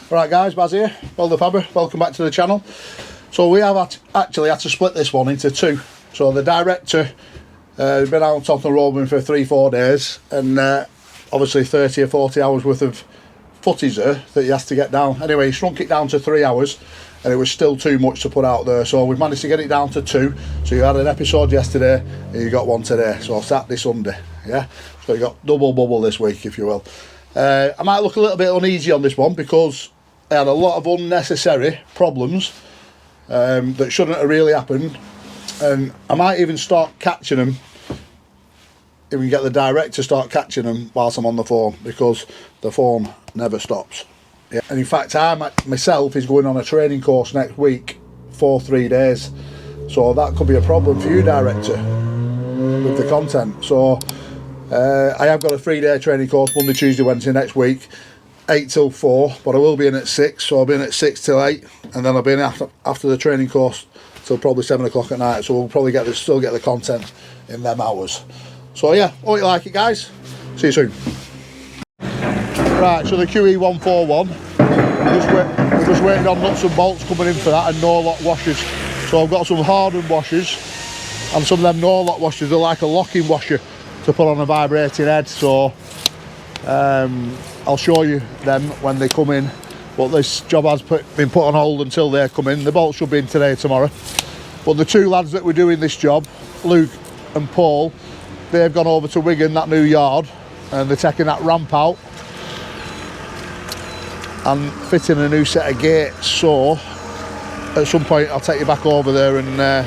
Right guys, Baz here, WELDERFABBER, welcome back to the channel. So we have actually had to split this one into two. So the director has been out on the road for 3-4 days, and obviously 30 or 40 hours worth of footage there that he has to get down. Anyway, he shrunk it down to 3 hours and it was still too much to put out there, so we've managed to get it down to 2. So you had an episode yesterday and you got one today, so Saturday, Sunday, yeah? So you got double bubble this week, if you will. I might look a little bit uneasy on this one because I had a lot of unnecessary problems that shouldn't have really happened, and I might even start catching them, even get the director to start catching them whilst I'm on the phone, because the phone never stops. Yeah. And in fact, I myself is going on a training course next week for 3 days, so that could be a problem for you, director, with the content. So I have got a 3-day training course, Monday, Tuesday, Wednesday next week, 8 till 4, but I will be in at 6, so I'll be in at 6 till 8, and then I'll be in after the training course till probably 7 o'clock at night, so we'll probably still get the content in them hours. So yeah, hope you like it guys, see you soon. Right, so the QE141, we're just waiting on nuts and bolts coming in for that, and no-lock washers. So I've got some hardened washers, and some of them no-lock washers are like a locking washer to put on a vibrating head, so I'll show you them when they come in, but this job has been put on hold until they come in. The bolts should be in today, tomorrow. But the two lads that were doing this job, Luke and Paul, they've gone over to Wigan, that new yard, and they're taking that ramp out and fitting a new set of gates. So at some point I'll take you back over there and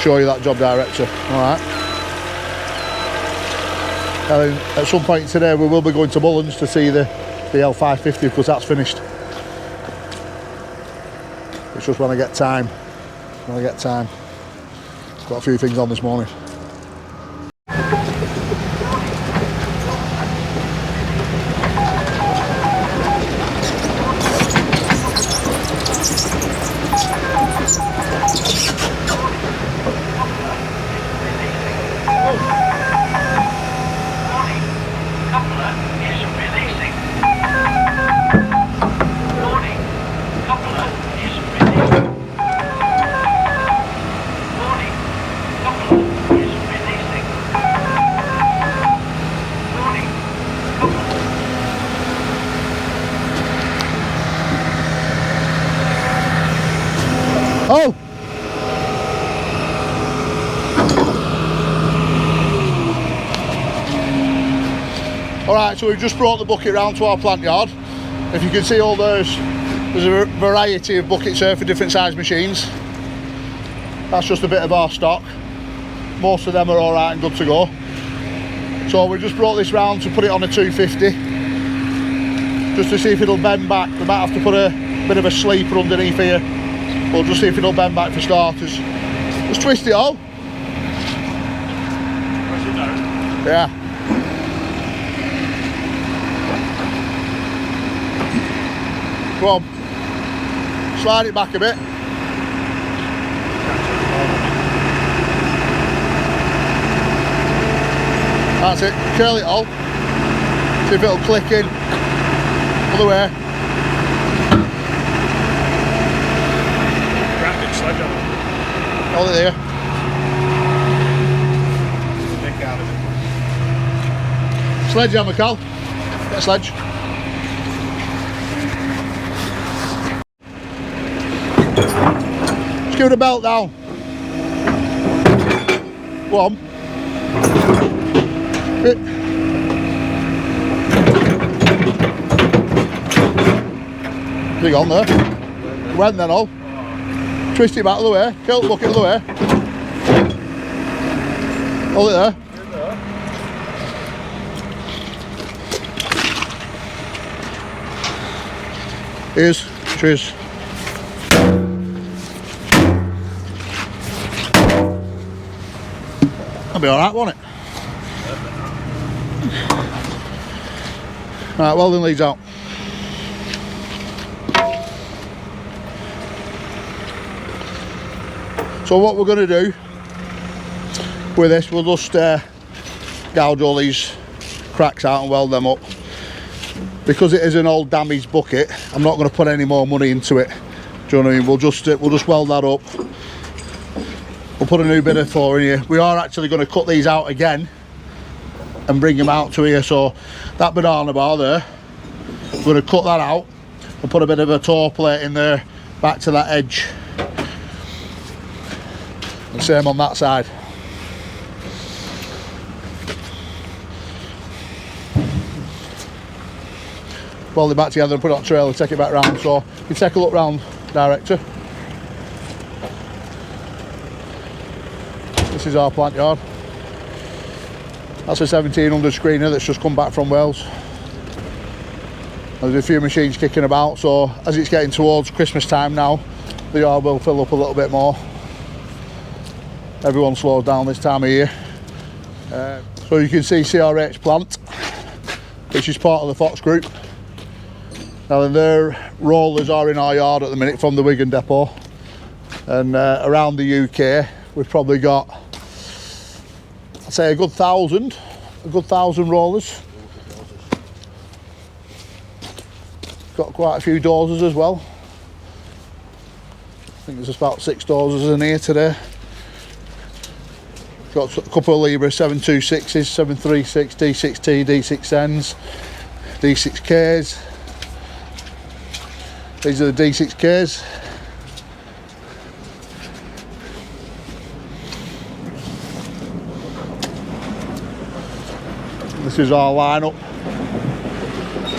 show you that job, director. Alright. At some point today we will be going to Mullins to see the L550, because that's finished. It's just when I get time. Got a few things on this morning. Oh! Alright, so we've just brought the bucket round to our plant yard. If you can see all there's a variety of buckets here for different size machines. That's just a bit of our stock. Most of them are alright and good to go. So we just brought this round to put it on a 250, just to see if it'll bend back. We might have to put a bit of a sleeper underneath here. We'll just see if it'll bend back for starters. Just twist it all. Yeah. Go on. Slide it back a bit. That's it. Curl it all. See if it'll click in. Other way. Hold it there. Stick out of it. Sledgehammer, Cal. Get a sledge. Screw the belt down. Go on. Big on there. Went then all. Twist it back the other way, kilt the bucket the other way. Hold it there. Here's, cheers. That'll be alright, won't it? Right, welding leads out. So what we're going to do with this, we'll just gouge all these cracks out and weld them up. because it is an old damaged bucket, I'm not going to put any more money into it. Do you know what I mean? We'll just weld that up. We'll put a new bit of floor in here. We are actually going to cut these out again and bring them out to here. So that banana bar there, we're going to cut that out and put a bit of a toe plate in there back to that edge. And same on that side. Weld it back together and put it on trailer, take it back round. So you take a look round, director. This is our plant yard. That's a 1700 screener that's just come back from Wales. There's a few machines kicking about, so as it's getting towards Christmas time now, the yard will fill up a little bit more. Everyone slows down this time of year. So you can see CRH plant, which is part of the Fox group. Now their rollers are in our yard at the minute from the Wigan depot, and around the UK we've probably got, I'd say, a good thousand rollers. Got quite a few dozers as well. I think there's about 6 dozers in here today. Got a couple of Libra 726s, 736, D6T, D6Ns, D6Ks. These are the D6Ks. This is our lineup.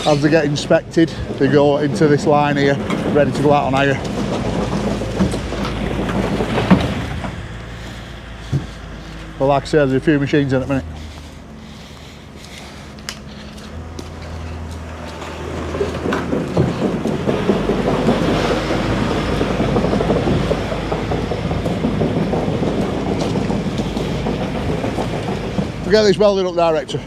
As they get inspected, they go into this line here, ready to go out on hire. But like I said, there's a few machines in at the minute. We'll get this welded up, director.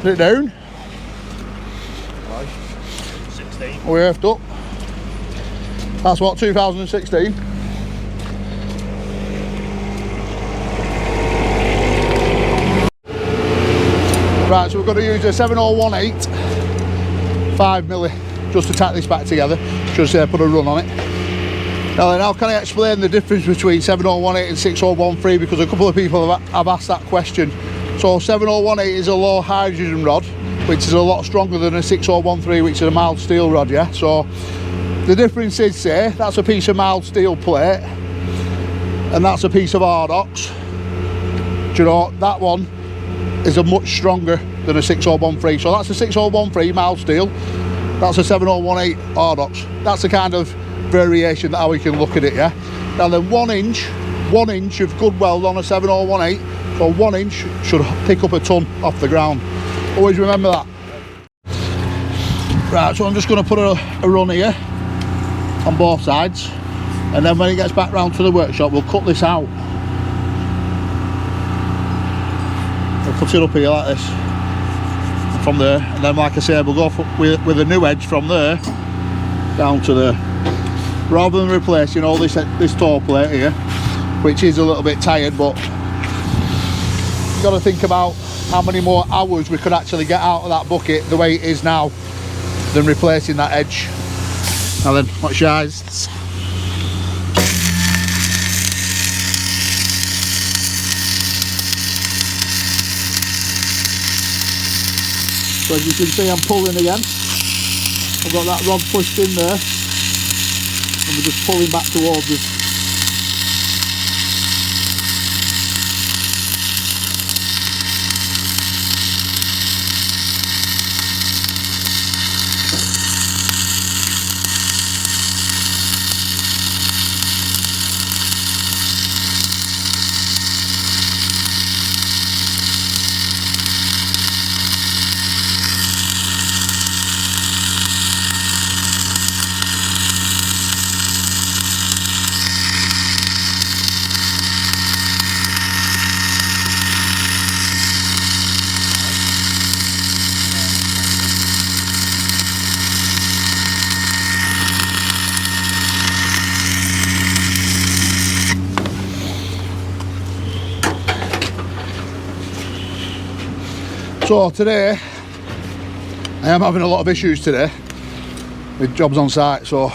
Put it down. 16. We earthed up. That's what, 2016? Right, so we're going to use a 7018 5mm just to tack this back together. Just put a run on it. Now then, how can I explain the difference between 7018 and 6013, because a couple of people have asked that question. So 7018 is a low hydrogen rod, which is a lot stronger than a 6013, which is a mild steel rod, yeah? So the difference is, say, that's a piece of mild steel plate, and that's a piece of Ardox. Do you know, that one is a much stronger than a 6013. So that's a 6013 mild steel, that's a 7018 Ardox. That's the kind of variation that how we can look at it, yeah? Now then, 1 inch of good weld on a 7018, so 1 inch should pick up a ton off the ground. Always remember that. Right, so I'm just going to put a run here on both sides, and then when it gets back round to the workshop, we'll cut this out. We'll cut it up here like this, and from there, and then like I said, we'll go with a new edge from there down to there, rather than replacing all this toe plate here, which is a little bit tired, but you've got to think about how many more hours we could actually get out of that bucket the way it is now than replacing that edge. Now then, watch your eyes. So as you can see, I'm pulling again. I've got that rod pushed in there, and we're just pulling back towards us. So today I am having a lot of issues today with jobs on site, so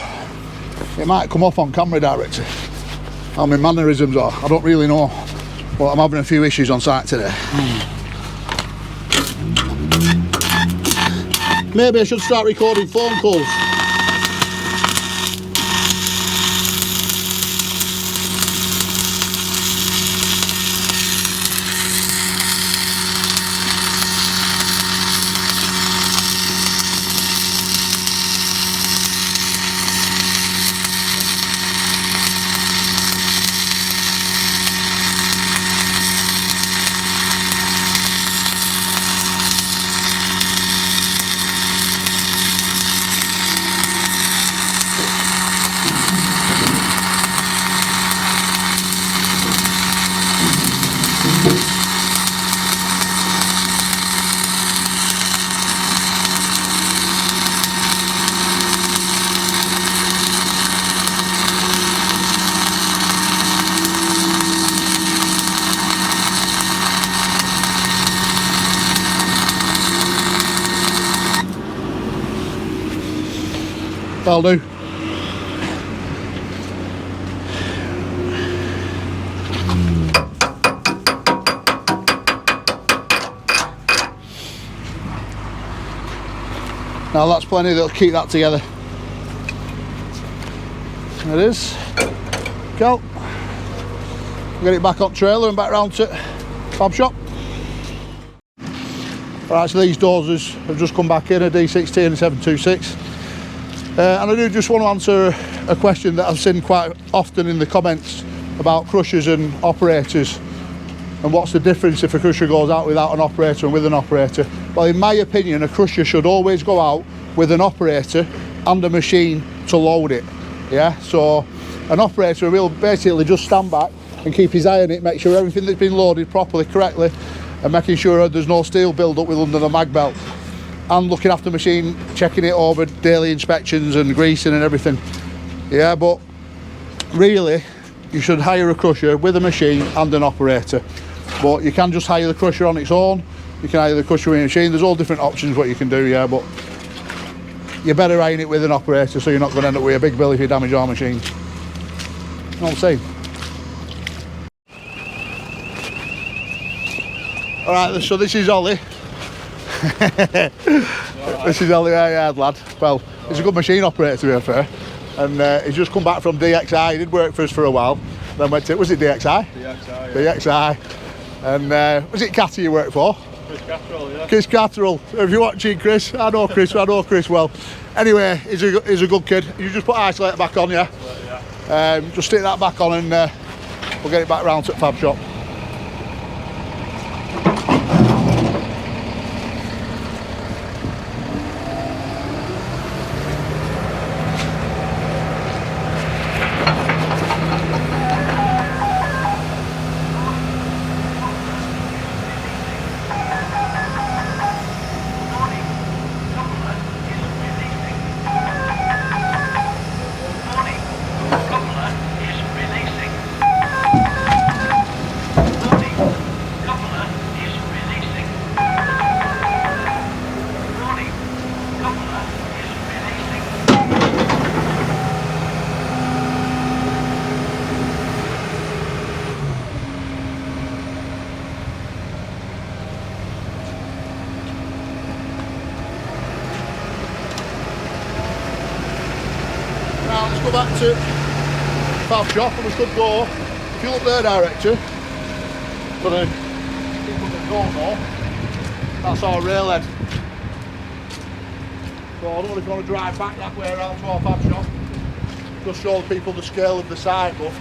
it might come off on camera, director, how my mannerisms are. I don't really know, but I'm having a few issues on site today. Maybe I should start recording phone calls. That'll do. Now that's plenty, that'll keep that together. There it is. Go. Get it back on trailer and back round to fab shop. Right, so these doors have just come back in, a D16 and 726. And I do just want to answer a question that I've seen quite often in the comments about crushers and operators, and what's the difference if a crusher goes out without an operator and with an operator. Well, in my opinion, a crusher should always go out with an operator and a machine to load it. Yeah, so an operator will basically just stand back and keep his eye on it, make sure everything that's been loaded properly, correctly, and making sure there's no steel build up with under the mag belt, and looking after the machine, checking it over, daily inspections and greasing and everything. Yeah, but really you should hire a crusher with a machine and an operator. But you can just hire the crusher on its own, you can hire the crusher with a machine, there's all different options what you can do. Yeah, but you're better hiring it with an operator, so you're not going to end up with a big bill if you damage our machine. You know what I'm saying? Alright, so this is Ollie. This is Ollie, yard lad. Well, he's a good machine operator, to be fair, and he's just come back from DXI. He did work for us for a while, then went to, was it DXI? DXI, yeah. DXI. And was it Catty you worked for? Chris Catterall, yeah. Chris Catterall. If you're watching, Chris, I know Chris well. Anyway, he's a good kid. You just put isolator back on, yeah? Yeah. Just stick that back on and we'll get it back round to the fab shop. Go back to fab shop and we should go, if you look there, director, for the people that don't know, that's our railhead. So I don't know if you want to drive back that way around to our fab shop, just show the people the scale of the site, but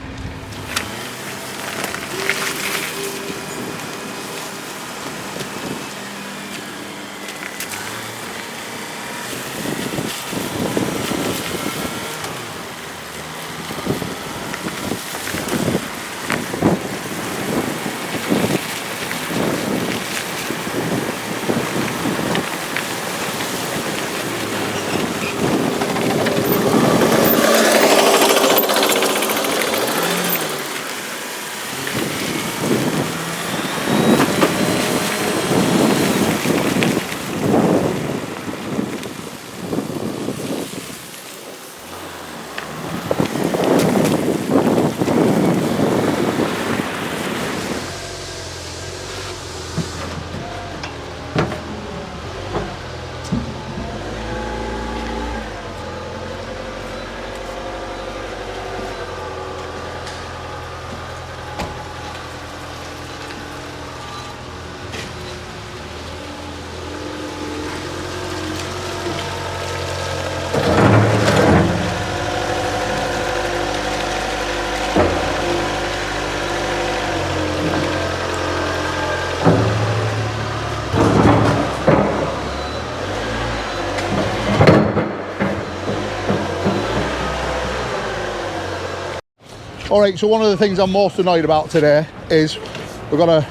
Alright, so one of the things I'm most annoyed about today is we've got a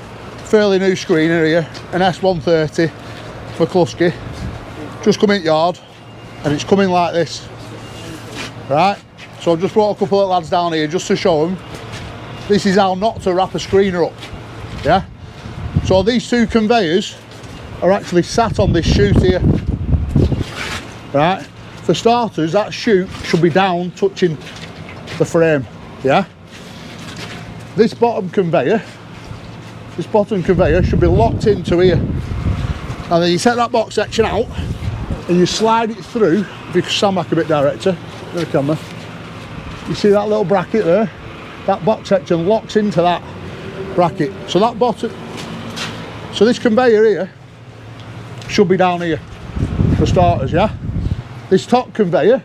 fairly new screener here, an S130 McCluskey, just come in yard, and it's coming like this, right? So I've just brought a couple of lads down here just to show them this is how not to wrap a screener up, yeah? So these two conveyors are actually sat on this chute here, right? For starters, that chute should be down touching the frame, yeah? This bottom conveyor should be locked into here, and then you take that box section out and you slide it through. If you can stand back a bit, director, there the camera, you see that little bracket there? That box section locks into that bracket, so that bottom, so this conveyor here should be down here for starters, yeah? This top conveyor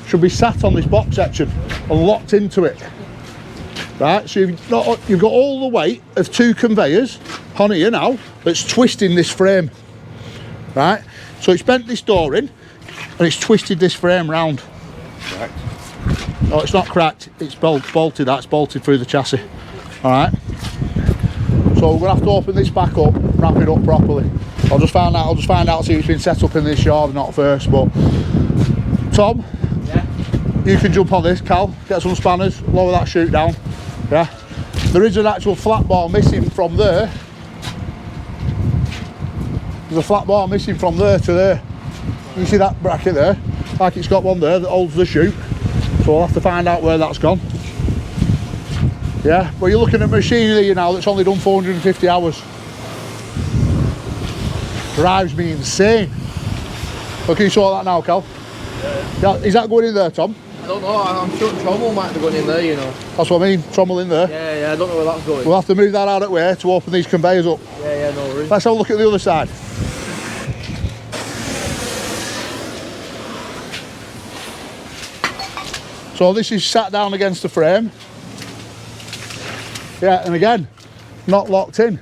should be sat on this box section and locked into it, right? So you've got all the weight of two conveyors on here now that's twisting this frame, right? So it's bent this door in and it's twisted this frame round. Right. No, it's not cracked, it's bolted, that's bolted through the chassis, all right? So we're gonna have to open this back up, wrap it up properly. I'll just find out, see if it's been set up in this yard or not first. But Tom, yeah, you can jump on this, Cal, get some spanners, lower that chute down, yeah? There is an actual flat bar missing from there. There's a flat bar missing from there to there. You see that bracket there? Like it's got one there that holds the chute. So we'll have to find out where that's gone. Yeah, but you're looking at machinery now that's only done 450 hours. Drives me insane. Look, you saw that now, Cal? Yeah. Is that going in there, Tom? I don't know, I'm sure trommel might be going in there, you know. That's what I mean, trommel in there. Yeah, I don't know where that's going. We'll have to move that out of the way to open these conveyors up. Yeah, no worries. Let's have a look at the other side. So this is sat down against the frame. Yeah, and again, not locked in.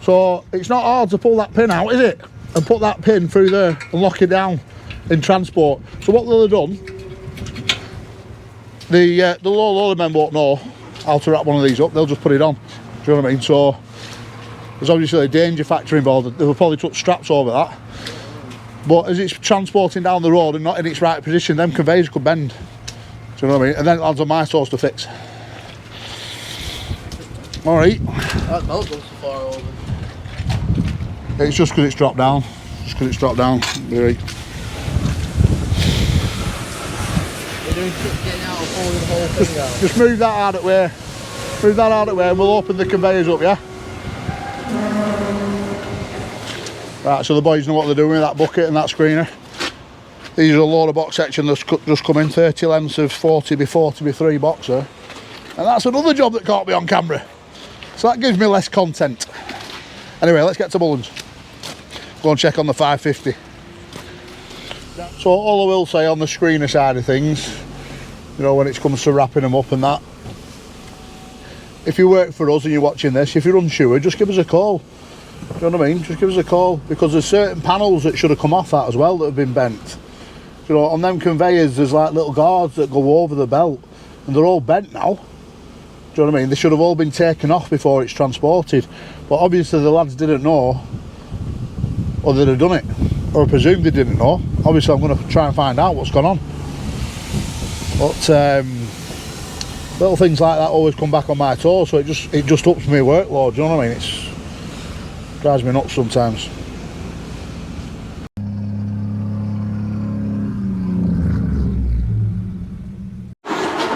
So it's not hard to pull that pin out, is it? And put that pin through there and lock it down in transport. So what they'll have done, the low loader men won't know how to wrap one of these up, they'll just put it on. Do you know what I mean? So there's obviously a danger factor involved. They'll probably put straps over that. But as it's transporting down the road and not in its right position, them conveyors could bend. Do you know what I mean? And then it lands on my toes to fix. Alright. That belt goes so far over. It's just because it's dropped down. Just because it's dropped down. Right. You're doing getting out of holding the whole thing out. Just move that out of the way. Move that out of the way and we'll open the conveyors up, yeah? Right, so the boys know what they're doing with that bucket and that screener. These are a load of box section that's just come in, 30 lengths of 40x40 by 3 boxer. And that's another job that can't be on camera. So that gives me less content. Anyway, let's get to Mullins. Go and check on the 550. So all I will say on the screener side of things, you know, when it comes to wrapping them up and that, if you work for us and you're watching this, if you're unsure, just give us a call. Do you know what I mean? Just give us a call, because there's certain panels that should have come off that as well that have been bent. You know, on them conveyors there's like little guards that go over the belt and they're all bent now. Do you know what I mean? They should have all been taken off before it's transported. But obviously the lads didn't know, or they'd have done it, or I presume they didn't know. Obviously I'm going to try and find out what's gone on. But little things like that always come back on my toes, so it just ups my workload. Do you know what I mean? It drives me nuts sometimes.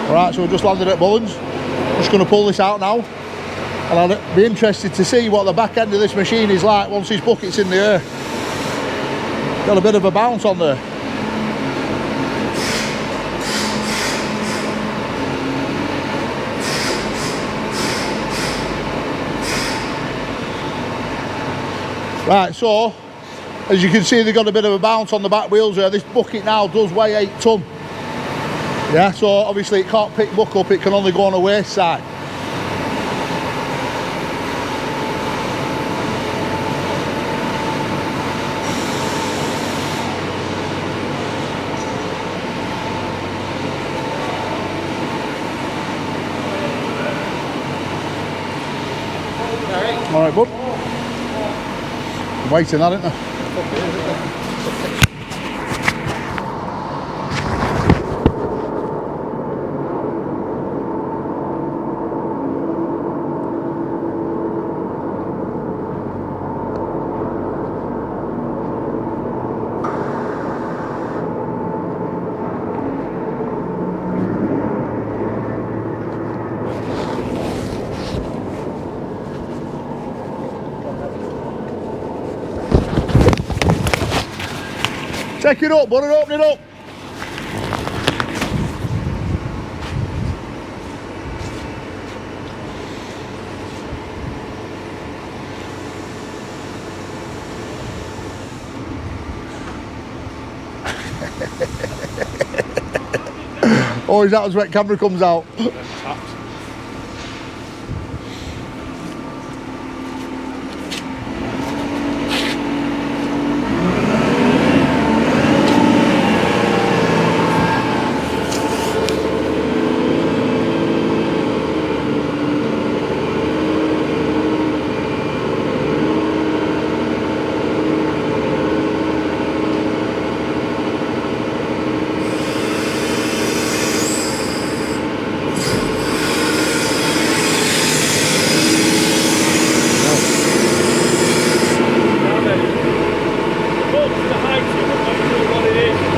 Alright, so we've just landed at Mullins. Just going to pull this out now, and I'll be interested to see what the back end of this machine is like once these bucket's in the air. Got a bit of a bounce on there. Right, so as you can see, they've got a bit of a bounce on the back wheels there. This bucket now does weigh 8 tonne. Yeah, so obviously it can't pick muck up, it can only go on a waste side. weight in that, isn't there? Take it up, buddy, open it up. Oh, is that as wet camera comes out?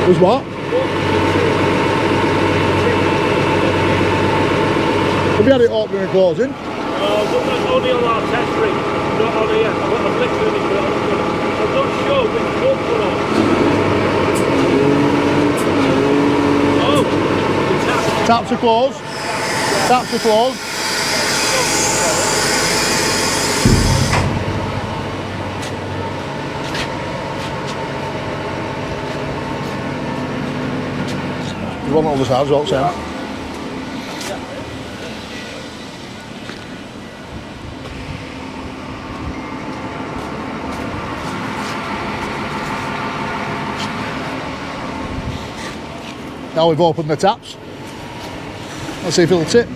Was what? Have you had it opening and closing? Only on our test rig, not on here. I've literally put it on. I'm not sure which one put on. Oh, the tap. Taps are closed. Taps are closed. There's one on the other side as well, Sam. Now we've opened the taps. Let's see if it'll tip.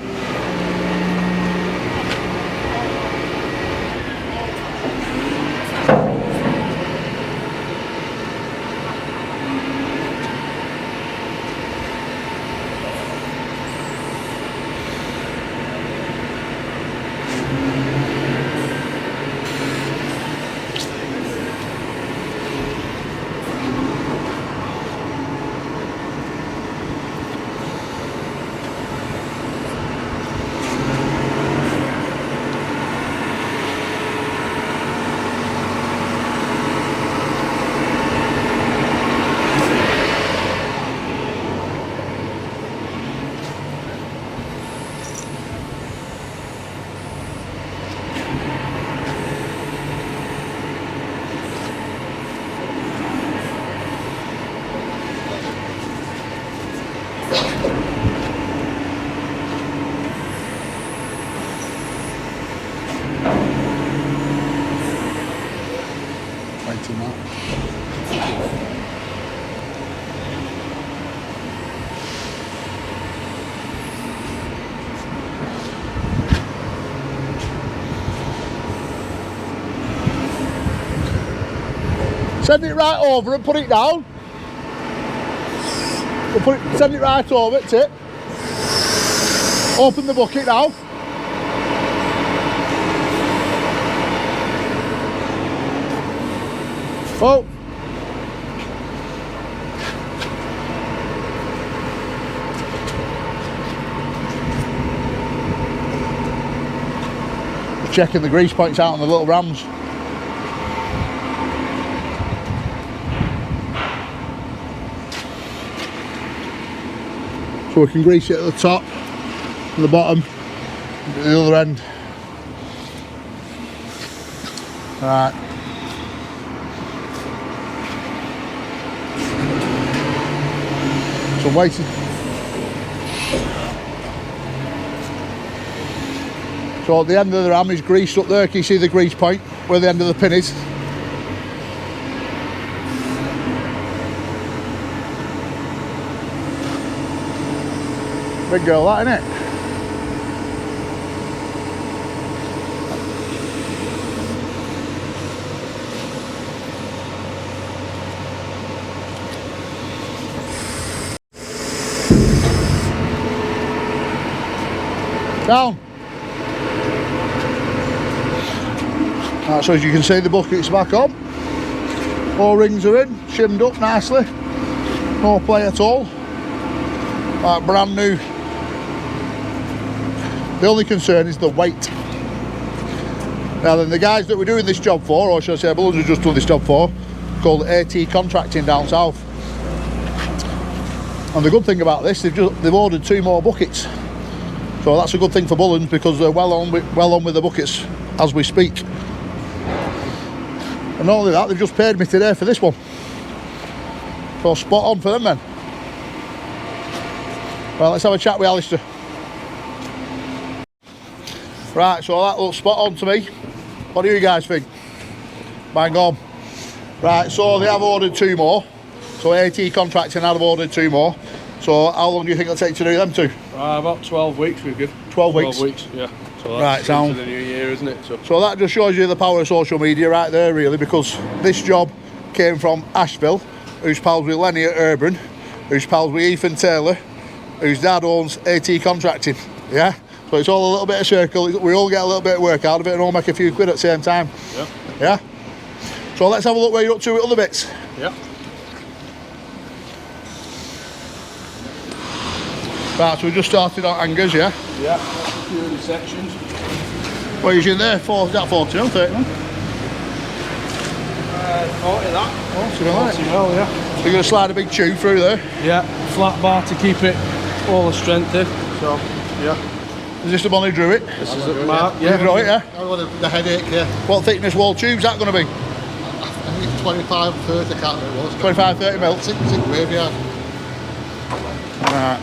Send it right over and put it down. We'll send it right over, tip. Open the bucket now. Oh. Checking the grease points out on the little rams. So we can grease it at the top and the bottom and at the other end. Right. So waiting. So at the end of the ram is greased up there. Can you see the grease point where the end of the pin is? Big girl, that, innit? Down. Right, so as you can see, the bucket's back on. All rings are in, shimmed up nicely. No play at all. Like brand new. The only concern is the weight. Now then, the guys that we're doing this job for, or should I say Balloons have just done this job for, called AT Contracting down south. And the good thing about this, they've ordered 2 more buckets. So that's a good thing for Bullens, because they're well on with the buckets as we speak. And not only that, they've just paid me today for this one. So spot on for them then. Well, let's have a chat with Alistair. Right, so that looks spot on to me. What do you guys think? Bang on. Right, so they have ordered 2 more. So AT Contracting have ordered 2 more. So how long do you think it'll take to do them 2? About 12 weeks we're good. 12 weeks? 12 weeks, yeah. So right, that's sound. into the new year, isn't it? So that just shows you the power of social media right there, really, because this job came from Asheville, who's pals with Lenny at Urban, who's pals with Ethan Taylor, whose dad owns AT Contracting, yeah? So it's all a little bit of circle, we all get a little bit of work out of it and all make a few quid at the same time. Yeah. Yeah? So let's have a look where you're up to with other bits. Yeah. Right, so we just started on hangers, yeah? Yeah, that's a few of the sections. What is in there? Is that 40 or 30 man? 40 that. 40 mil, isn't it? Well, yeah. So you're going to slide a big tube through there. Yeah, flat bar to keep it all the strength in. So, yeah. Is this the one who drew it? This is a mark, You drew it, yeah? I got the headache, yeah. What thickness wall tube's that going to be? I think it's 25, 30, I can't remember what it was. 25, 30 mil? It's in graveyard. Right.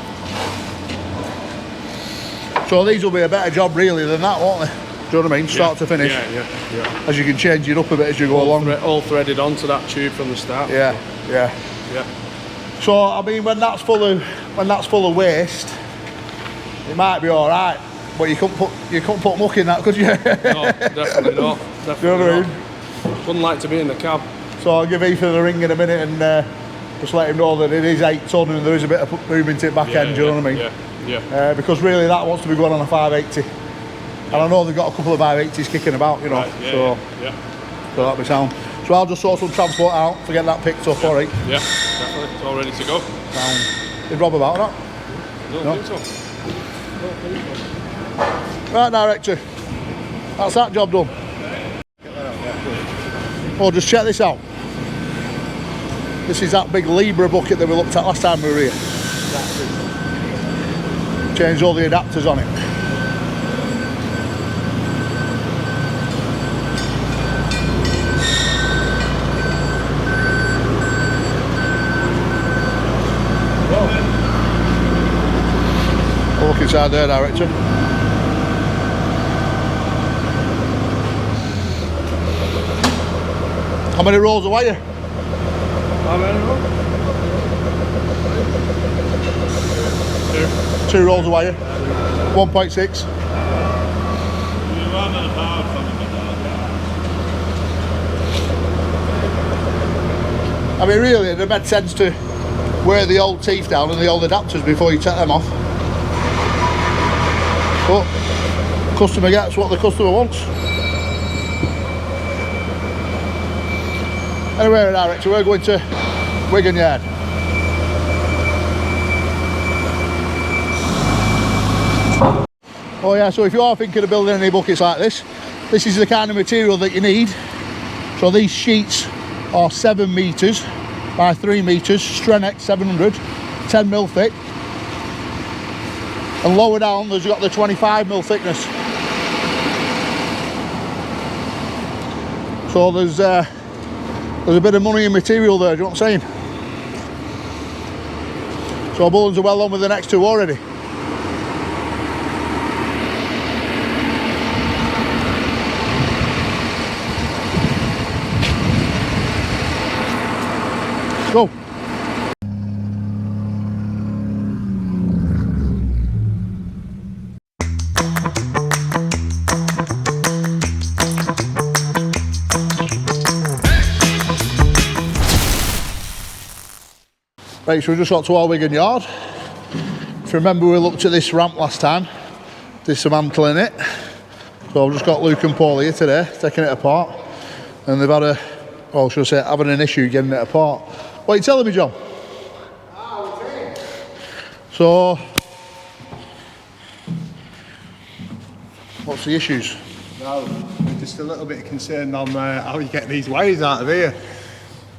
So these will be a better job really than that, won't they? Do you know what I mean? Start to finish. Yeah. As you can change it up a bit as you go along. All threaded onto that tube from the start. Yeah. So I mean, when that's full of waste, it might be all right, but you couldn't put muck in that, could you? No, definitely not. Definitely Do you know what I mean? Wouldn't like to be in the cab. So I'll give Ethan a ring in a minute and just let him know that it is 8 ton and there is a bit of movement in back end. Do you know what I mean? Yeah. Because really that wants to be going on a 580, and I know they've got a couple of 580s kicking about, you know. Right, So that'll be sound. So I'll just sort some transport out to get that picked up, alright? Yeah, definitely. It's all ready to go. Sound. Did Rob about that? Don't think so. Right, director. That's that job done. Oh, just check this out. This is that big Libra bucket that we looked at last time we were here. Changed all the adapters on it. Look inside there, director. How many rolls of wire? How many rolls? 2 rolls of wire. 1.6. I mean, really, it made sense to wear the old teeth down and the old adapters before you take them off. But customer gets what the customer wants. Anyway, director, we're going to Wigan Yard. Oh yeah, so if you are thinking of building any buckets like this is the kind of material that you need. So these sheets are 7 metres by 3 metres, Strenex 700, 10 mil thick. And lower down there's got the 25 mil thickness. So there's a bit of money in material there, do you know what I'm saying? So Bullens are well on with the next 2 already. Go. Right, so we just got to our Wigan Yard. If you remember, we looked at this ramp last time. dismantling it. So I've just got Luke and Paul here today, taking it apart. And they've had a, well, should I say, having an issue getting it apart. What are you telling me, John? So, what's the issues? Well, we're just a little bit concerned on how you get these wires out of here.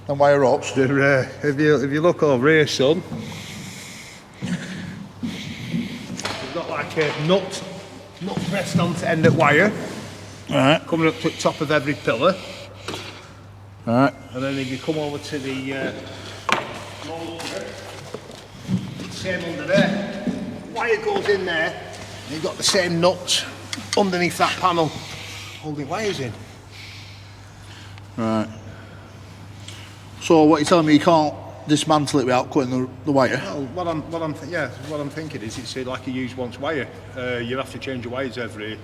And wire ups? If you look over here, son, we've got like a nut pressed onto end of wire. Alright. Coming up to the top of every pillar. Alright. And then if you come over to the same under there, wire goes in there, and you've got the same nuts underneath that panel holding wires in. Right. So what you're telling me, you can't dismantle it without cutting the wire? Well, what I'm thinking is it's like a used once wire. You have to change your wires every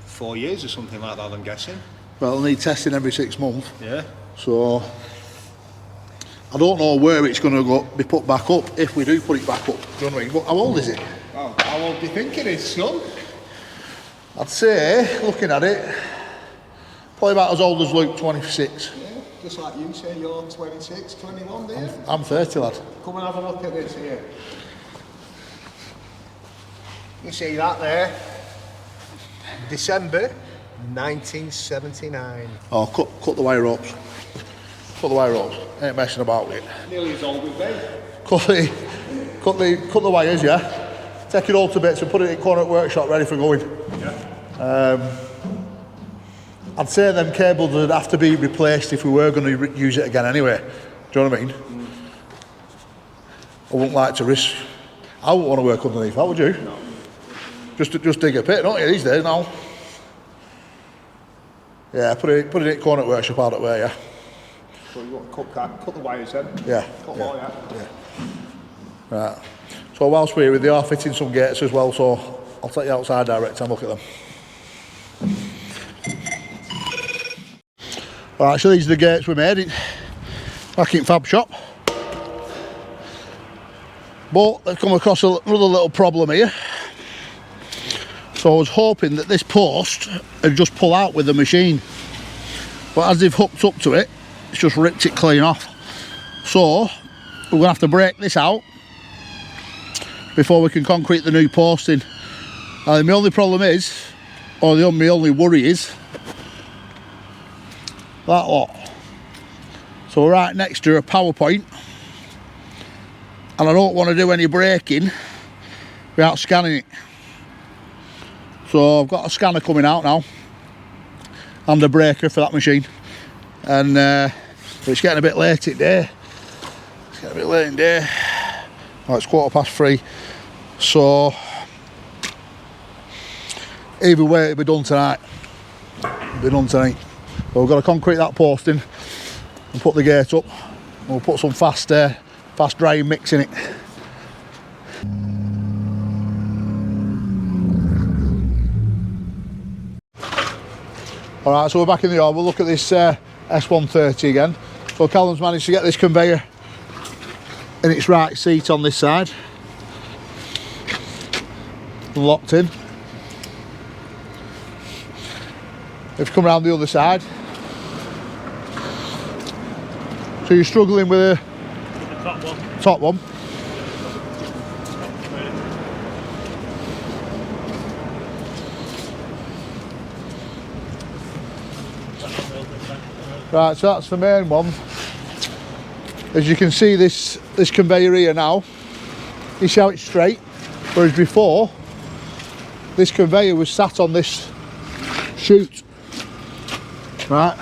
4 years or something like that, I'm guessing. Well, it'll need testing every 6 months. Yeah. So I don't know where it's going to be put back up if we do put it back up. Do you know what I mean? But how old is it? Well, how old do you think it is, son? I'd say, looking at it, probably about as old as Luke, 26. Yeah, just like you say, you're 26, 21, do you? I'm 30, lad. Come and have a look at this here. You see that there? December 1979. Oh, cut the wire ropes. Cut the wire ropes. Ain't messing about with it. Nearly as old as me. Cut the wires, yeah. Take it all to bits and put it in corner workshop ready for going. Yeah. I'd say them cables would have to be replaced if we were going to use it again anyway. Do you know what I mean? I wouldn't like to risk. I wouldn't want to work underneath that, would you? No. Just dig a pit, don't you, these days now? Yeah, put it in corner workshop out that way, yeah. So you want to cut the wires then? Yeah. Cut yeah. all, yeah. Right. So whilst we're here, they are fitting some gates as well, so I'll take you outside direct and look at them. Alright, so these are the gates we made back in Fab Shop. But they've come across another little problem here. So I was hoping that this post would just pull out with the machine. But as they've hooked up to it, it's just ripped it clean off. So we're going to have to break this out before we can concrete the new posting. And my only problem is, or my only worry is, that lot. So we're right next to a power point, and I don't want to do any braking without scanning it. So I've got a scanner coming out now and a breaker for that machine, and it's getting a bit late today. It's getting a bit late in day. Oh, it's 3:15, so either way it'll be done tonight. It'll be done tonight. So we've got to concrete that posting and put the gate up. We'll put some fast drying mix in it. Alright, so we're back in the yard. We'll look at this S130 again. So Callum's managed to get this conveyor in its right seat on this side. Locked in. If you come around the other side. So you're struggling with the top one. Right, so that's the main one. As you can see, this conveyor here now, you see how it's straight, whereas before this conveyor was sat on this chute, right?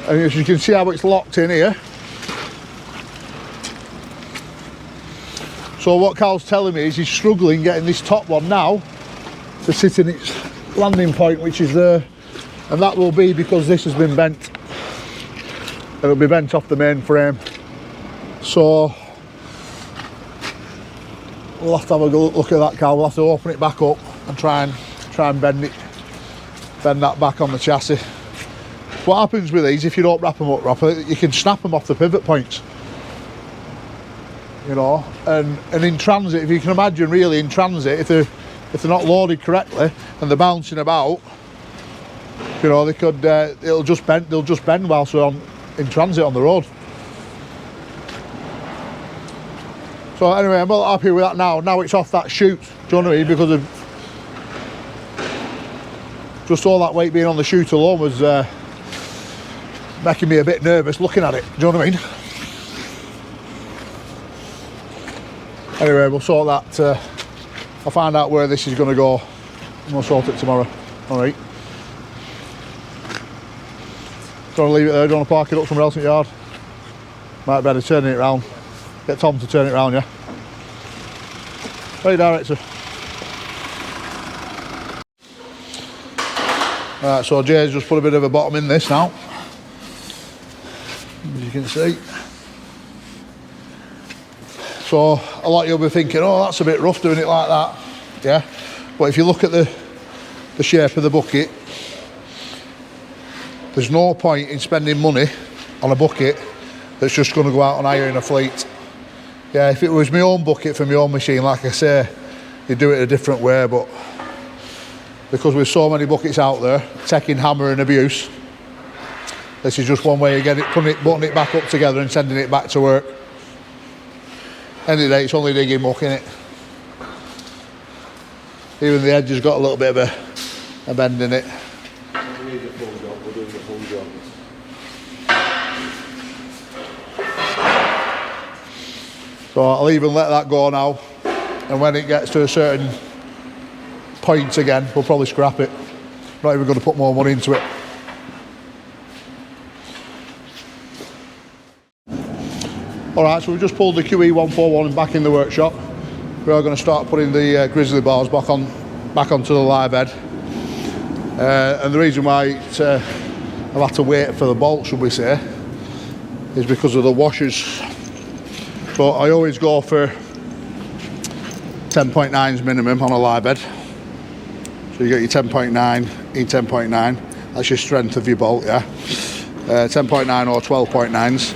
And as you can see how it's locked in here. So what Carl's telling me is he's struggling getting this top one now to sit in its landing point, which is there, and that will be because this has been bent. It'll be bent off the main frame. So we'll have to have a look at that, Carl. We'll have to open it back up and try and bend that back on the chassis. What happens with these, if you don't wrap them up properly, you can snap them off the pivot points, you know. And in transit, if you can imagine, really in transit, if if they're not loaded correctly and they're bouncing about, you know, they could they'll just bend whilst we're in transit on the road. So anyway, I'm well happy with that now. Now it's off that chute, do you know what I mean? Because of just all that weight being on the chute alone was making me a bit nervous looking at it, do you know what I mean? Anyway, we'll sort that. I'll find out where this is going to go and we'll sort it tomorrow. Alright. Do you want to leave it there? Do you want to park it up somewhere else in the yard? Might be better turning it round. Get Tom to turn it round, yeah? Right, director. Right, so Jay's just put a bit of a bottom in this now, as you can see. So a lot of you'll be thinking, oh, that's a bit rough doing it like that, yeah? But if you look at the shape of the bucket, there's no point in spending money on a bucket that's just going to go out on hire in a fleet. Yeah, if it was my own bucket for my own machine, like I say, you'd do it a different way, but because with so many buckets out there, taking hammer and abuse, this is just one way of getting it, putting it back up together and sending it back to work. End of the day, it's only digging muck in it. Even the edge has got a little bit of a bend in it. We need a full job, we're doing a full job. So I'll even let that go now, and when it gets to a certain point again, we'll probably scrap it. Not even going to put more money into it. Alright, so we've just pulled the QE141 back in the workshop. We are going to start putting the grizzly bars back onto the live head. And the reason why I've had to wait for the bolt, should we say, is because of the washers. But I always go for 10.9s minimum on a live head. So you get your 10.9, E10.9, that's your strength of your bolt, yeah. 10.9 or 12.9s.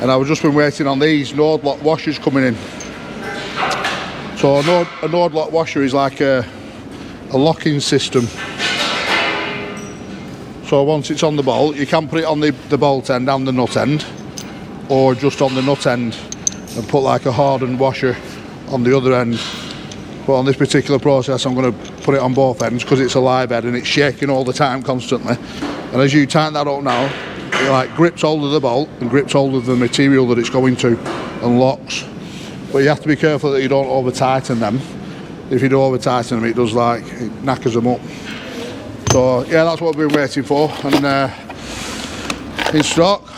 And I've just been waiting on these node lock washers coming in. So a node lock washer is like a locking system. So once it's on the bolt, you can put it on the bolt end and the nut end, or just on the nut end and put like a hardened washer on the other end. But on this particular process, I'm going to put it on both ends because it's a live head and it's shaking all the time constantly. And as you tighten that up now, it like grips hold of the bolt and grips hold of the material that it's going to and locks. But you have to be careful that you don't over tighten them. If you do over tighten them, it does like, it knackers them up. So yeah, that's what we've been waiting for. And in stock,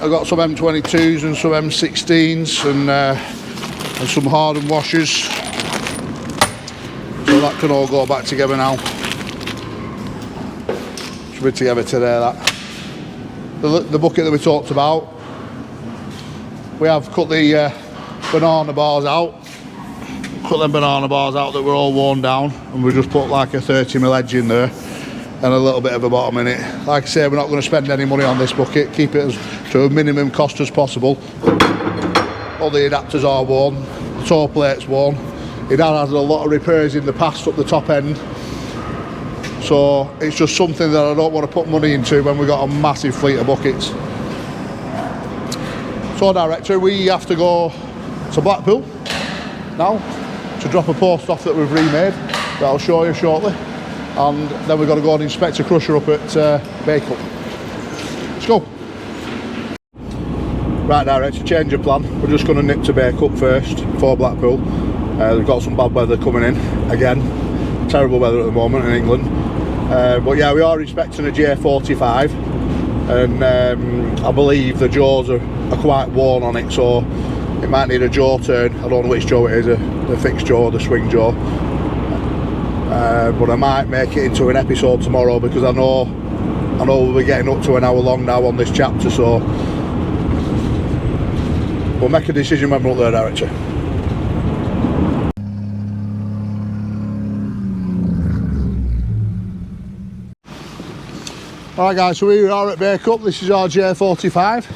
I've got some M22s and some M16s and some hardened washers. So that can all go back together now. Should be together today, that. The bucket that we talked about, we have cut the banana bars out. Cut them banana bars out that were all worn down, and we just put like a 30mm edge in there and a little bit of a bottom in it. Like I say, we're not going to spend any money on this bucket, keep it to a minimum cost as possible. All the adapters are worn, the toe plate's worn. It has had a lot of repairs in the past up the top end. So it's just something that I don't want to put money into when we've got a massive fleet of buckets. So director, we have to go to Blackpool now to drop a post off that we've remade that I'll show you shortly, and then we've got to go and inspect a crusher up at Bacup. Let's go. Right director, change of plan. We're just going to nip to Bacup first before Blackpool. We've got some bad weather coming in again. Terrible weather at the moment in England. But yeah, we are inspecting a J45, and I believe the jaws are quite worn on it, so it might need a jaw turn. I don't know which jaw it is, the fixed jaw or the swing jaw. But I might make it into an episode tomorrow because I know we'll be getting up to an hour long now on this chapter, so we'll make a decision when we're up there, director. Alright guys, so we are at Bacup. This is our J45.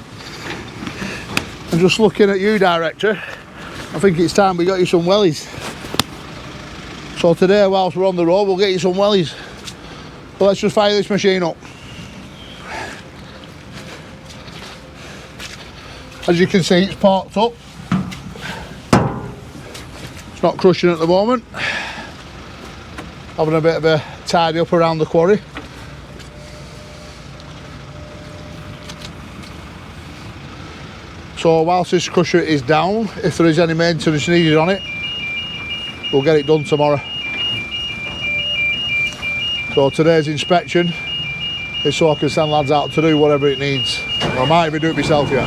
And just looking at you, director, I think it's time we got you some wellies. So today, whilst we're on the road, we'll get you some wellies. But let's just fire this machine up. As you can see, it's parked up. It's not crushing at the moment. Having a bit of a tidy up around the quarry. So whilst this crusher is down, if there is any maintenance needed on it, we'll get it done tomorrow. So today's inspection is so I can send lads out to do whatever it needs. I might even do it myself yet.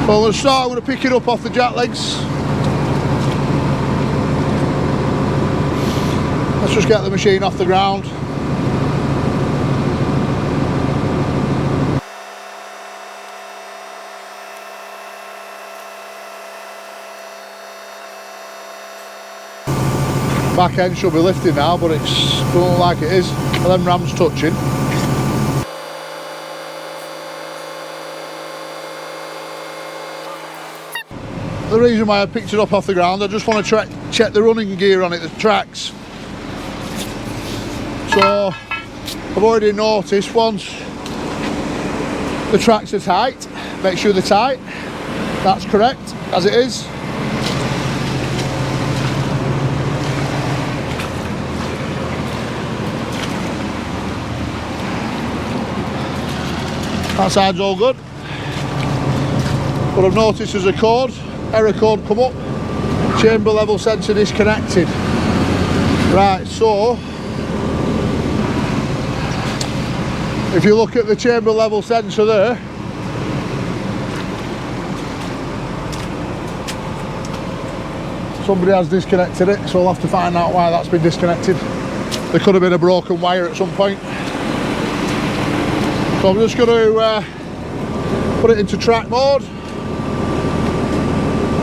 Well, let's start. I'm going to pick it up off the jack legs. Let's just get the machine off the ground. Back end should be lifting now, but it's don't look like it is. And them rams touching. The reason why I picked it up off the ground, I just want to check the running gear on it, the tracks. So I've already noticed once the tracks are tight, make sure they're tight. That's correct, as it is. That side's all good. But I've noticed there's a code, error code come up, chamber level sensor disconnected. Right, so if you look at the chamber level sensor there, somebody has disconnected it, so I'll have to find out why that's been disconnected. There could have been a broken wire at some point. So I'm just going to put it into track mode.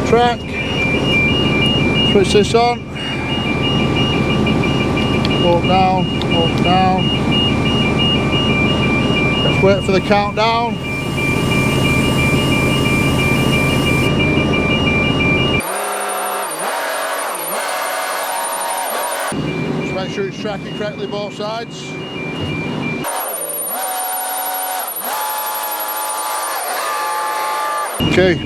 Track. Switch this on. Up, down, up, down. Let's wait for the countdown. Just make sure it's tracking correctly both sides. Okay,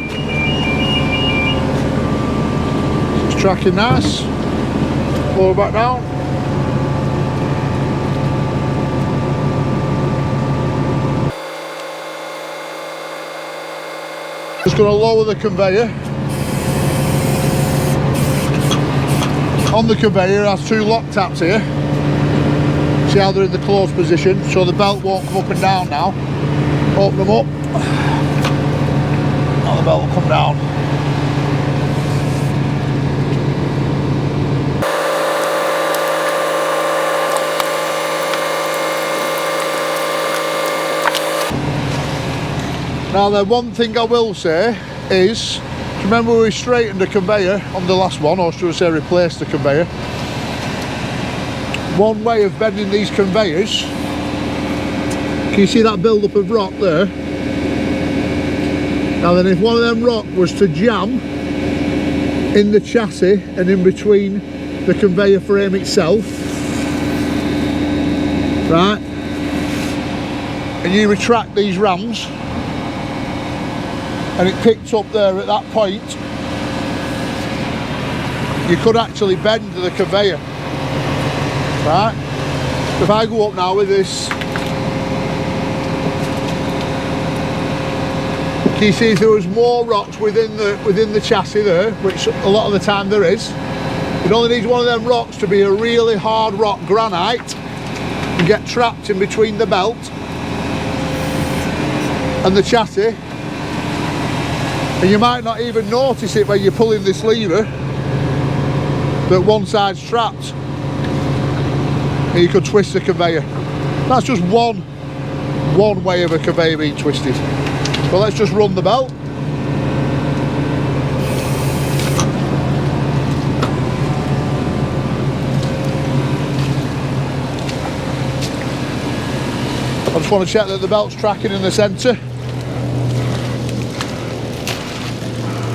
it's tracking nice. Lower back down. Just going to lower the conveyor. On the conveyor it has two lock taps here. See how they're in the closed position, so the belt won't come up and down now. Open them up. Now the belt will come down. Now then, one thing I will say is, remember we straightened the conveyor on the last one, or should I say replaced the conveyor. One way of bending these conveyors, can you see that build up of rock there? Now then, if one of them rock was to jam in the chassis and in between the conveyor frame itself, right, and you retract these rams and it picked up there at that point, you could actually bend the conveyor, right? If I go up now with this, can you see if there was more rocks within the chassis there, which a lot of the time there is, it only needs one of them rocks to be a really hard rock granite and get trapped in between the belt and the chassis, and you might not even notice it when you're pulling this lever that one side's trapped, and you could twist the conveyor. That's just one way of a conveyor being twisted. So let's just run the belt. I just want to check that the belt's tracking in the centre.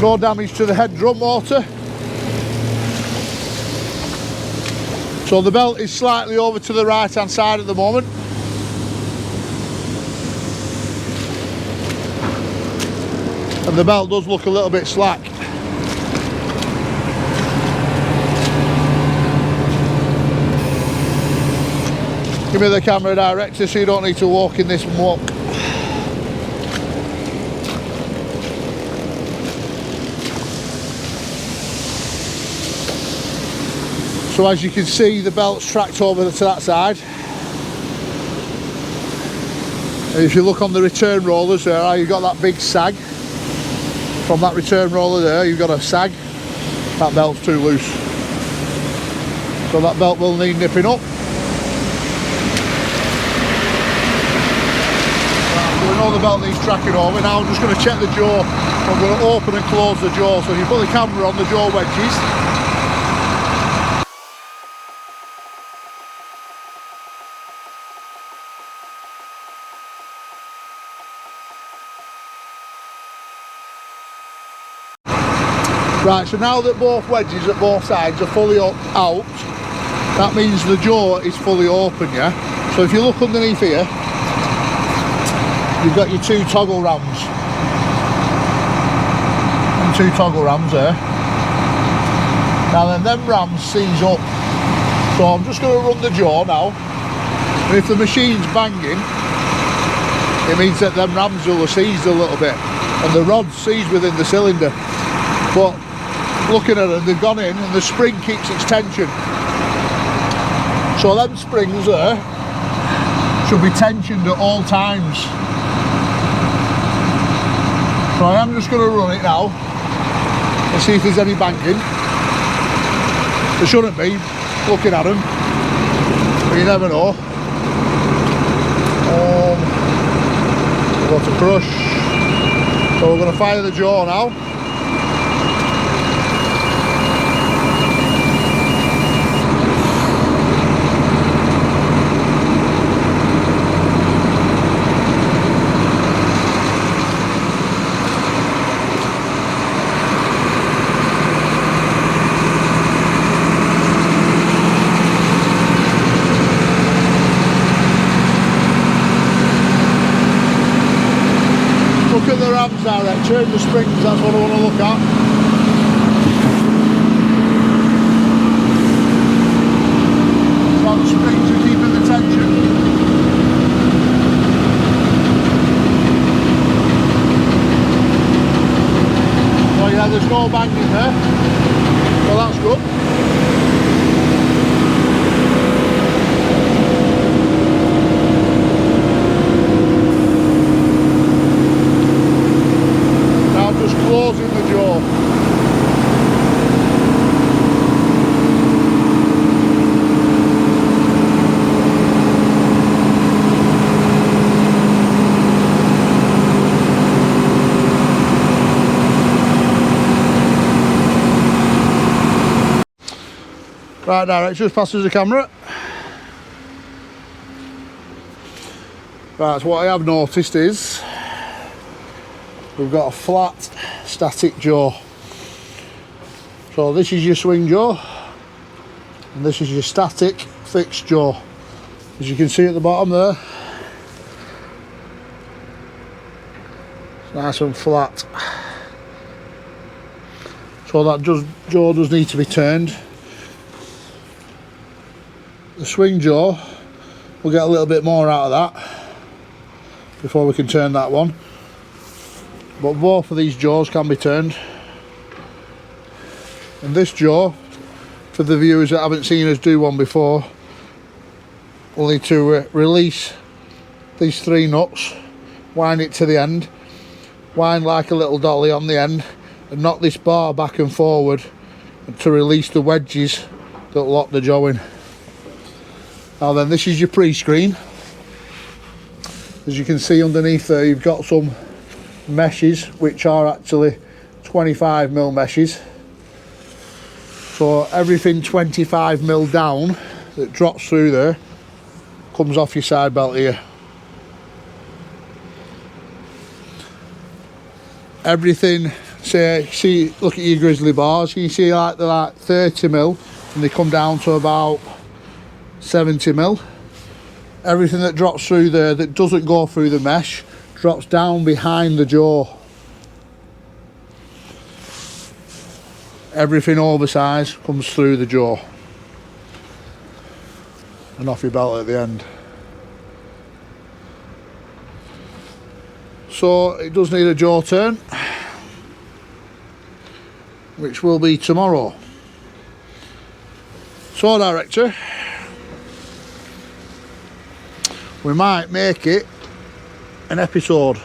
No damage to the head drum motor. So the belt is slightly over to the right hand side at the moment. And the belt does look a little bit slack. Give me the camera, director, so you don't need to walk in this muck. So as you can see, the belt's tracked over to that side. And if you look on the return rollers there, you've got that big sag. From that return roller there, you've got a sag. That belt's too loose. So that belt will need nipping up. So we know the belt needs tracking over. Now I'm just going to check the jaw. I'm going to open and close the jaw. So if you put the camera on the jaw wedges, right, so now that both wedges at both sides are fully out, that means the jaw is fully open, yeah? So if you look underneath here, you've got your two toggle rams. And two toggle rams there. Now then, them rams seize up. So I'm just going to run the jaw now. And if the machine's banging, it means that them rams will have seized a little bit. And the rod's seized within the cylinder. But looking at them, they've gone in and the spring keeps its tension. So them springs there should be tensioned at all times. So I am just going to run it now and see if there's any banging. There shouldn't be, looking at them, but you never know. We've got to crush. So we're going to fire the jaw now. Look at the rams director and the springs, that's what I want to look at. So the springs are keeping the tension. Oh yeah, there's no banging there. Well, that's good. Closing the jaw. Right, director, just passes the camera. Right, so what I have noticed is we've got a flat static jaw. So this is your swing jaw and this is your static fixed jaw. As you can see at the bottom there, it's nice and flat. So that jaw does need to be turned. The swing jaw, we'll get a little bit more out of that before we can turn that one. But both of these jaws can be turned. And this jaw, for the viewers that haven't seen us do one before, we'll need to release these three nuts, wind it to the end, wind like a little dolly on the end, and knock this bar back and forward to release the wedges that lock the jaw in. Now then, this is your pre-screen. As you can see underneath there, you've got some meshes which are actually 25mm meshes. So everything 25mm down that drops through there comes off your side belt here. Everything, say, look at your grizzly bars, you see like they're like 30mm and they come down to about 70mm. Everything that drops through there that doesn't go through the mesh drops down behind the jaw. Everything oversized comes through the jaw and off your belt at the end. So it does need a jaw turn, which will be tomorrow. So director, we might make it an episode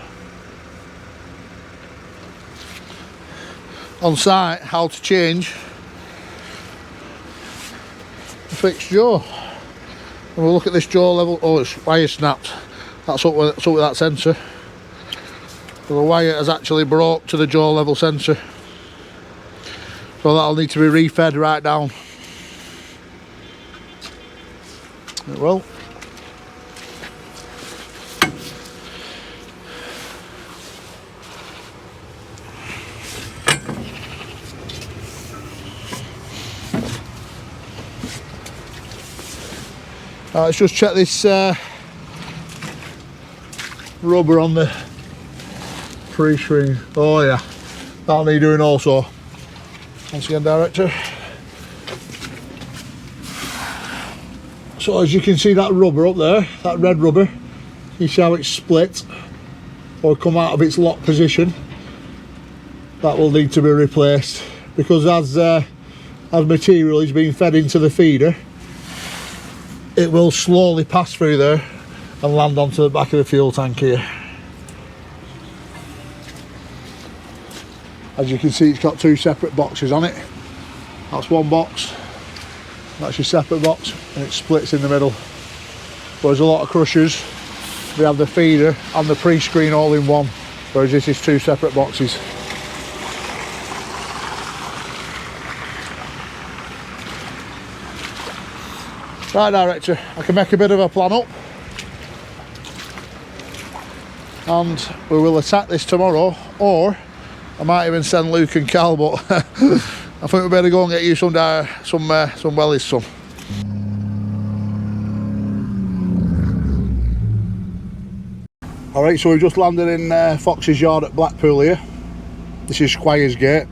on site, how to change the fixed jaw. And we'll look at this jaw level. Oh, it's wire snapped. That's up with that sensor. So the wire has actually broke to the jaw level sensor. So that'll need to be refed right down. It will. Let's just check this rubber on the pre-screen. Oh yeah, that'll need doing also. Once again, director. So as you can see, that rubber up there, that red rubber, you see how it's split or come out of its lock position. That will need to be replaced because as material is being fed into the feeder, it will slowly pass through there and land onto the back of the fuel tank here. As you can see, it's got two separate boxes on it. That's one box, that's your separate box, and it splits in the middle. Whereas a lot of crushers, they have the feeder and the pre-screen all in one, whereas this is two separate boxes. Right, director, I can make a bit of a plan up and we will attack this tomorrow, or I might even send Luke and Cal, but I think we better go and get you some wellies, some. Alright, so we've just landed in Fox's yard at Blackpool here. This is Squire's Gate.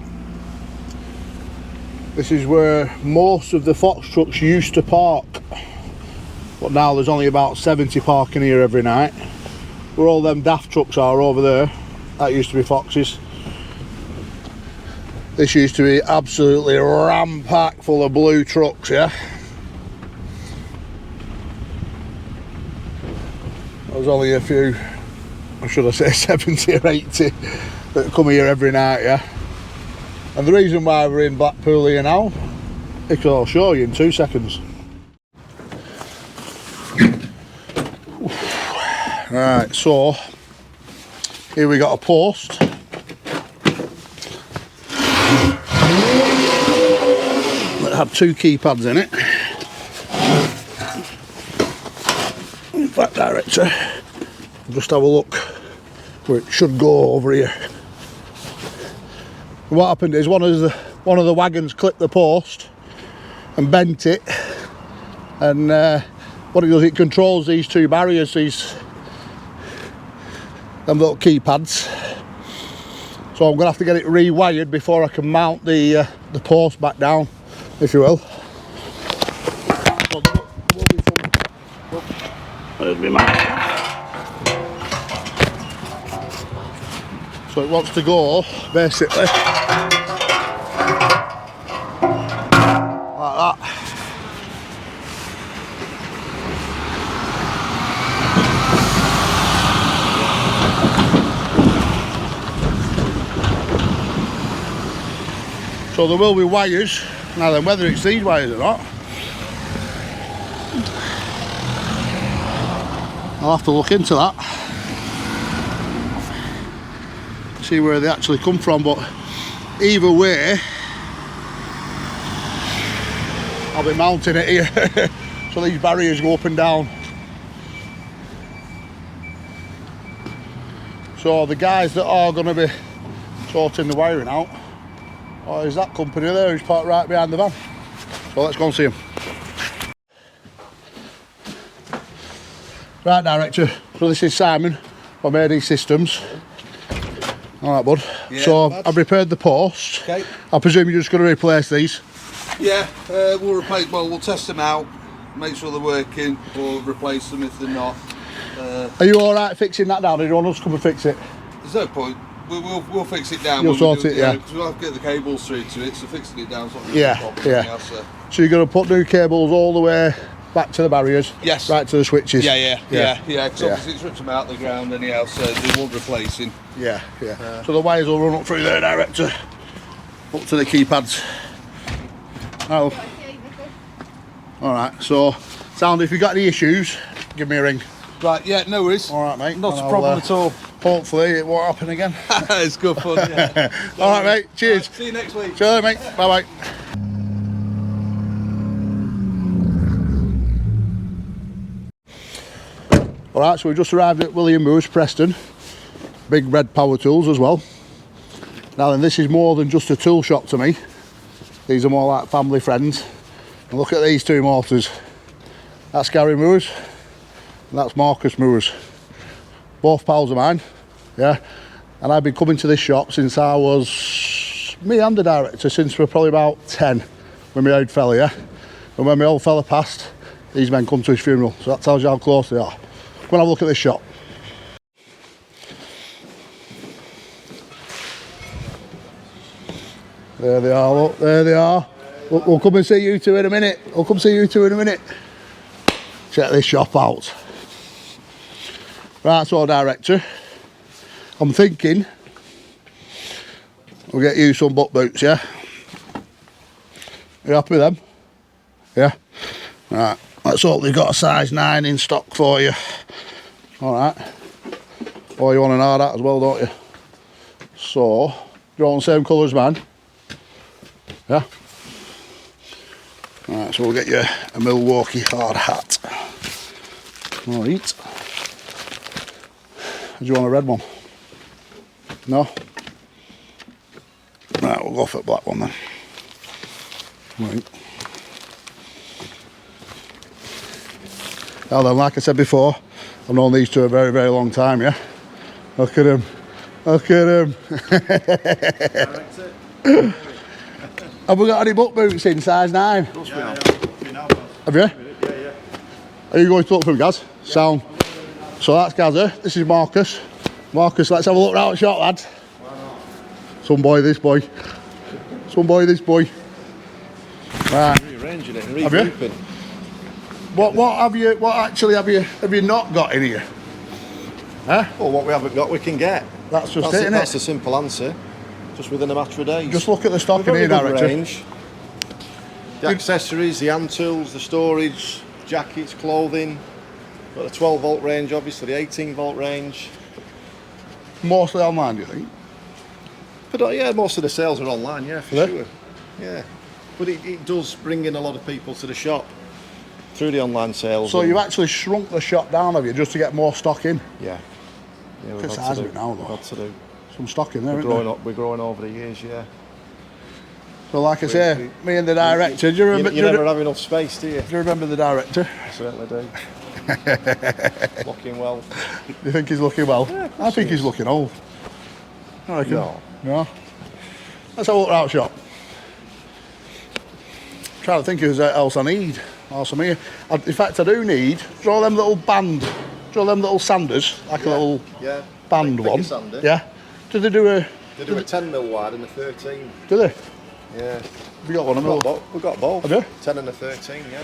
This is where most of the Fox trucks used to park, but now there's only about 70 parking here every night. Where all them daft trucks are over there, that used to be Fox's. This used to be absolutely ram-packed full of blue trucks, yeah? There's only a few, or should I say 70 or 80, that come here every night, yeah? And the reason why we're in Blackpool here now, because I'll show you in 2 seconds. Right, so here we got a post. That had two keypads in it. In fact, director, just have a look where it should go over here. What happened is one of the wagons clipped the post and bent it, and what it does, it controls these two barriers, them little keypads. So I'm gonna have to get it rewired before I can mount the post back down, if you will. There's my mount. So it wants to go basically like that. So there will be wires. Now then, whether it's these wires or not, I'll have to look into that, see where they actually come from, but either way I'll be mounting it here so these barriers go up and down. So the guys that are going to be sorting the wiring out, or is that company there who's parked right behind the van. So let's go and see them. Right, director. So this is Simon from AD Systems. All right, bud. Yeah, So bud. I've repaired the post. Okay. I presume you're just going to replace these. Yeah, we'll replace. Well, we'll test them out, make sure they're working, or replace them if they're not. Are you all right fixing that down? Or do you want us to come and fix it? There's no point. We'll fix it down. You'll when sort we do it, yeah. Because we'll have to get the cables through to it, so fixing it down's not really Yeah, a problem. yeah. Now, so. So you're going to put new cables all the way back to the barriers? Yes. Right to the switches? Yeah. Because Yeah. obviously it's ripped them out of the ground anyhow, so they want replacing. Yeah. So the wires will run up through there, director. Up to the keypads. Oh. All right. So, sound. If you got any issues, give me a ring. Right. Yeah. No worries. All right, mate. Not And a I'll, problem at all. Hopefully, it won't happen again. It's good fun. Yeah. All right, mate. Cheers. See you next week. Cheers, mate. Bye, bye. All right. So we just arrived at William Moores, Preston. Big red power tools as well. Now then, this is more than just a tool shop to me. These are more like family friends. And look at these two motors. That's Gary Moores and that's Marcus Moores. Both pals of mine, yeah. And I've been coming to this shop since I was, me and the director, since we're probably about 10 when my old fella, yeah. And when my old fella passed, these men come to his funeral. So that tells you how close they are. Come and have a look at this shop. There they are, look, there they are. Look, we'll come and see you two in a minute. We'll come see you two in a minute. Check this shop out. Right, so director, I'm thinking we'll get you some butt boots, yeah? You happy with them? Yeah? Right, let's hope they've got a size 9 in stock for you. Alright. Oh, you want an hard hat as well, don't you? So, you're all the same colours, man? Yeah? Alright, so we'll get you a Milwaukee hard hat. Right. Do you want a red one? No? Right, we'll go for the black one then. Right. Now then, like I said before, I've known these two a very, very long time, yeah? Look at him. Look at him. Have we got any butt boots in size 9? Have you? Yeah. Are you going to look for him, Gaz? Sound. So that's Gazza. This is Marcus. Marcus, let's have a look round the shop, lads. Some boy, this boy. Some boy, this boy. Right. Rearranging it, Have you? regrouping. What have you? What actually have you not got in here? Huh? Well, what we haven't got, we can get. That's just That's it, That's innit? a simple answer. Just within a matter of days. Just look at the stock We've in got here, a good director. range. The accessories, the hand tools, the storage, jackets, clothing. Got the 12 volt range, obviously the 18 volt range. Mostly online, do you think? But yeah, most of the sales are online, yeah, for Are they? sure. Yeah. But it does bring in a lot of people to the shop through the online sales. So and- you've actually shrunk the shop down, have you, just to get more stock in? Yeah. Yeah, Look we've at the had size to of do. it now, We've though. had to do. Some stock in there, We're isn't growing there? up. We're growing over the years, yeah. So like I say, me and the director, do you remember? You never have enough space, do you? Do you remember the director? I certainly do. Looking well. You think he's looking well? Yeah, of I course think he he's is. looking old. I reckon. No. No. Let's have a look round shop. Trying to think of what else I need. Awesome here. In fact, I do need. Draw them little band. Draw them little sanders, like a little Yeah. band Bigger one. sander. Yeah. Do they do a? They do a 10 mil wide and a 13. Do they? Yeah. Have you got one of them? We've got both. Have you? 10 and a 13, yeah.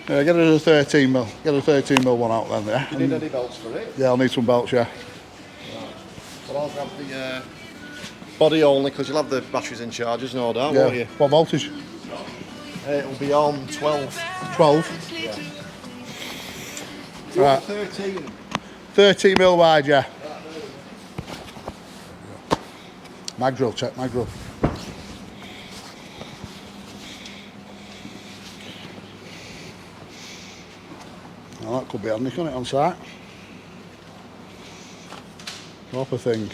Yeah, get us a 13 mil. Get a 13 mil one out then. Yeah. Do you need any belts for it? Yeah, I'll need some belts. Yeah. Well, I'll grab the body only because you'll have the batteries in charges, no doubt, Yeah. won't you? What voltage? It'll be on 12. 12. Right. 13. 13 mil wide. Yeah. Mag drill. Check mag drill. Well, that could be handy, couldn't it, on site? Proper thing.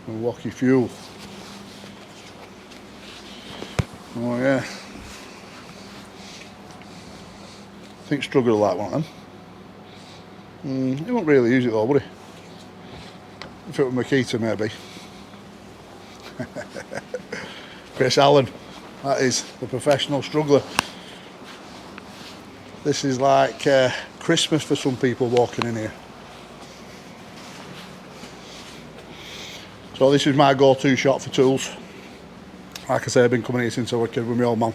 Milwaukee fuel. Oh yeah. I think Struggle like one of them. He won't really use it though, would he? If it were Makita, maybe. Chris Allen, that is the professional struggler. This is like Christmas for some people walking in here. So this is my go-to shop for tools. Like I say, I've been coming here since I was a kid with my old man.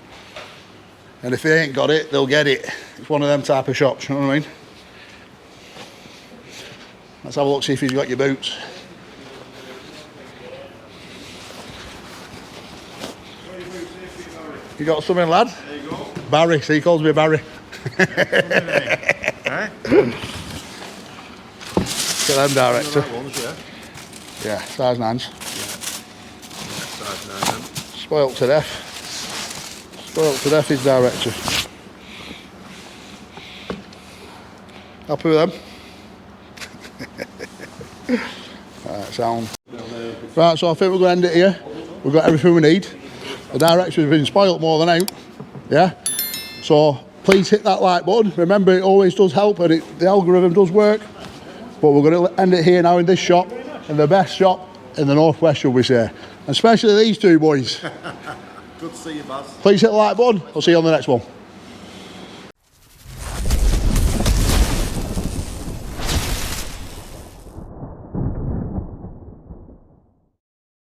And if they ain't got it, they'll get it. It's one of them type of shops, you know what I mean? Let's have a look, see if he's got your boots. You got something, lad? There you go. Barry, so he calls me Barry. Look at them, director. Yeah, size 9s. Size 9. Spoilt to death. Spoilt to death, his director. Happy with them? Right, sound. Right, so I think we're going to end it here. We've got everything we need. The director's been spoilt more than out. Yeah? So please hit that like button. Remember, it always does help and the algorithm does work. But we're going to end it here now in this shop, in the best shop in the Northwest, shall we say. And especially these two boys. Good to see you, Baz. Please hit the like button. I'll see you on the next one.